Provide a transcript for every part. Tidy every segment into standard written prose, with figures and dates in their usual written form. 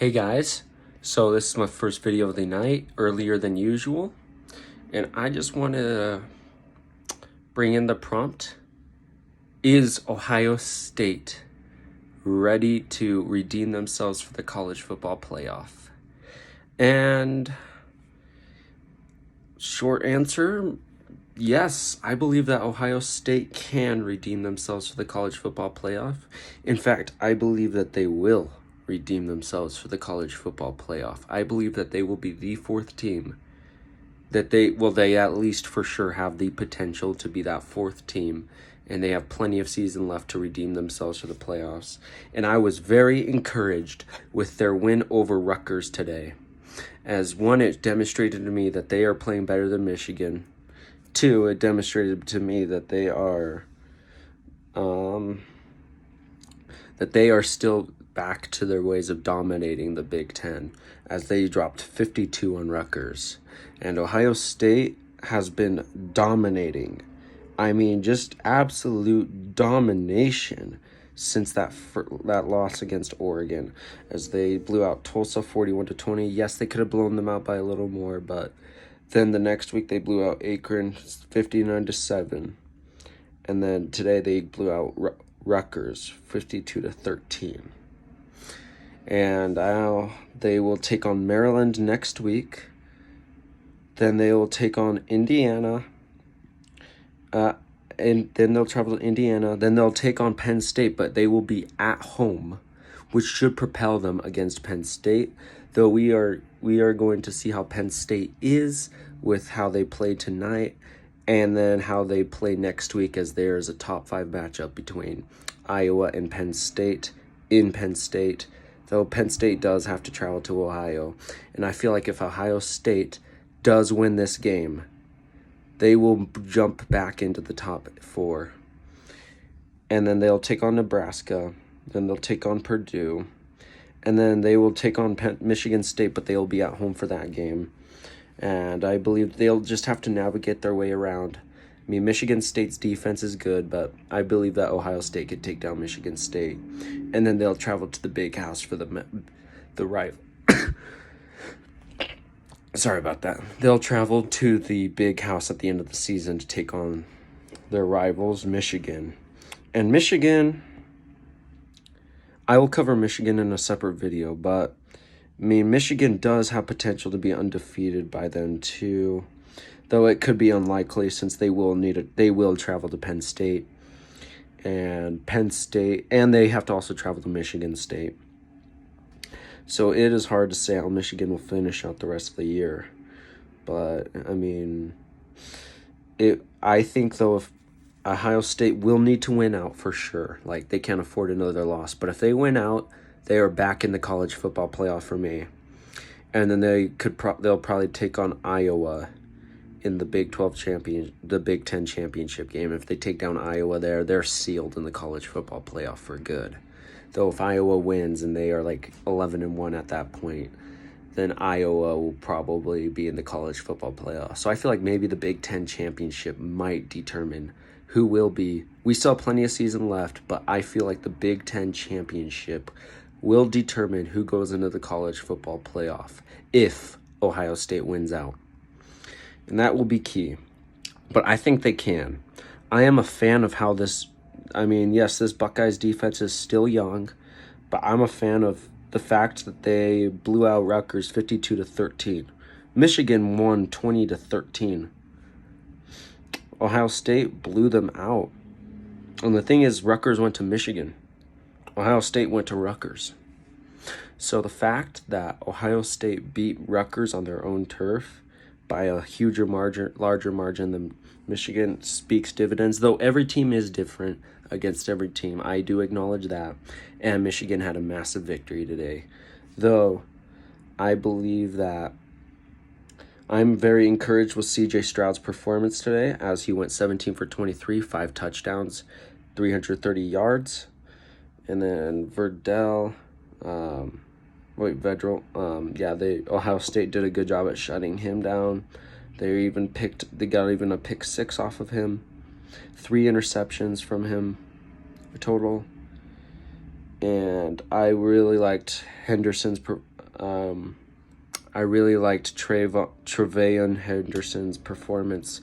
Hey guys, so this is my first video of the night, earlier than usual, and I just want to bring in the prompt. Is Ohio State ready to redeem themselves for the college football playoff? And short answer, yes, I believe that Ohio State can redeem themselves for the college football playoff. In fact, I believe that they will redeem themselves for the college football playoff. I believe that they will be the fourth team. They at least for sure have the potential to be that fourth team, and they have plenty of season left to redeem themselves for the playoffs. And I was very encouraged with their win over Rutgers today. As one, it demonstrated to me that they are playing better than Michigan. Two, it demonstrated to me that they are still back to their ways of dominating the Big Ten, as they dropped 52 on Rutgers. And Ohio State has been dominating. I mean, just absolute domination since that loss against Oregon, as they blew out Tulsa 41-20. Yes, they could have blown them out by a little more, but then the next week they blew out Akron 59-7. And then today they blew out Rutgers 52-13. And now they will take on Maryland next week. Then they will take on Indiana. And then they'll travel to Indiana. Then they'll take on Penn State, but they will be at home, which should propel them against Penn State. Though we are going to see how Penn State is with how they play tonight, and then how they play next week, as there is a top 5 matchup between Iowa and Penn State in Penn State. Though Penn State does have to travel to Ohio. And I feel like if Ohio State does win this game, they will jump back into the top 4. And then they'll take on Nebraska. Then they'll take on Purdue. And then they will take on Michigan State, but they'll be at home for that game. And I believe they'll just have to navigate their way around. I mean, Michigan State's defense is good, but I believe that Ohio State could take down Michigan State. And then they'll travel to the Big House for the rival. Sorry about that. They'll travel to the Big House at the end of the season to take on their rivals, Michigan. And Michigan, I will cover Michigan in a separate video, but I mean, Michigan does have potential to be undefeated by then too. Though it could be unlikely, since they will travel to Penn State, and they have to also travel to Michigan State. So it is hard to say how Michigan will finish out the rest of the year. But I mean, I think though, if Ohio State will need to win out for sure, like they can't afford another loss. But if they win out, they are back in the college football playoff for me. And then they'll probably take on Iowa in the Big 12 the Big 10 championship game. If they take down Iowa they're sealed in the college football playoff for good. Though if Iowa wins and they are like 11-1 at that point, then Iowa will probably be in the college football playoff. So I feel like maybe the Big 10 championship might determine who will be. We still have plenty of season left, but I feel like the Big 10 championship will determine who goes into the college football playoff if Ohio State wins out. And that will be key. But I think they can. I am a fan of how this Buckeyes defense is still young, but I'm a fan of the fact that they blew out Rutgers 52-13. Michigan won 20-13. Ohio State blew them out. And the thing is, Rutgers went to Michigan. Ohio State went to Rutgers. So the fact that Ohio State beat Rutgers on their own turf by a larger margin than Michigan speaks dividends, though every team is different against every team. I do acknowledge that. And Michigan had a massive victory today. Though I believe that I'm very encouraged with C.J. Stroud's performance today, as he went 17 for 23, 5 touchdowns, 330 yards. And then Ohio State did a good job at shutting him down. They got a pick 6 off of him. 3 interceptions from him total. And I really liked Henderson's I really liked Trevayon Henderson's performance.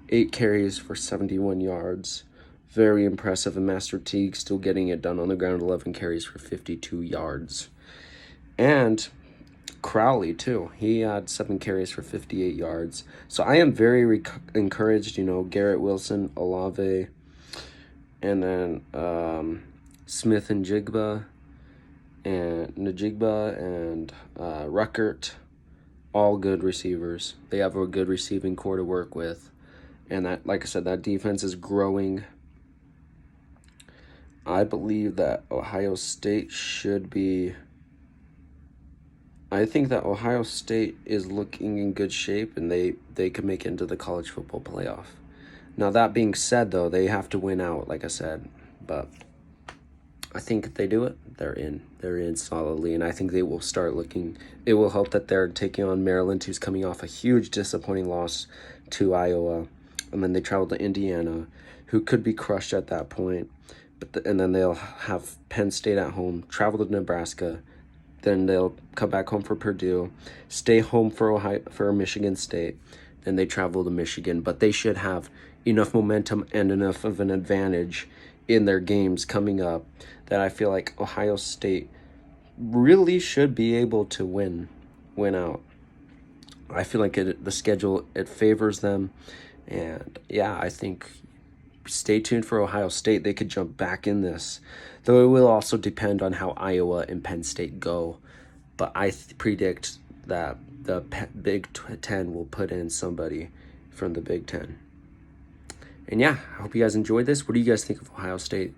8 carries for 71 yards. Very impressive. And Master Teague still getting it done on the ground. 11 carries for 52 yards. And Crowley, too. He had 7 carries for 58 yards. So I am very encouraged. Garrett Wilson, Olave, and then Smith and Najigba and Ruckert. All good receivers. They have a good receiving core to work with. And that, like I said, that defense is growing. I believe that Ohio State should be... I think that Ohio State is looking in good shape, and they could make it into the college football playoff. Now, that being said, though, they have to win out, like I said. But I think if they do it, they're in. They're in solidly, and I think they will start looking... It will help that they're taking on Maryland, who's coming off a huge disappointing loss to Iowa. And then they travel to Indiana, who could be crushed at that point. And then they'll have Penn State at home, travel to Nebraska, then they'll come back home for Purdue, stay home for Michigan State, then they travel to Michigan. But they should have enough momentum and enough of an advantage in their games coming up that I feel like Ohio State really should be able to win out. I feel like the schedule, it favors them. And yeah, I think stay tuned for Ohio State. They could jump back in this, though it will also depend on how Iowa and Penn State go. But I predict that the Big Ten will put in somebody from the Big Ten. And yeah, I hope you guys enjoyed this. What do you guys think of Ohio State?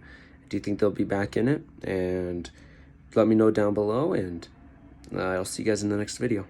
Do you think they'll be back in it? And let me know down below, and I'll see you guys in the next video.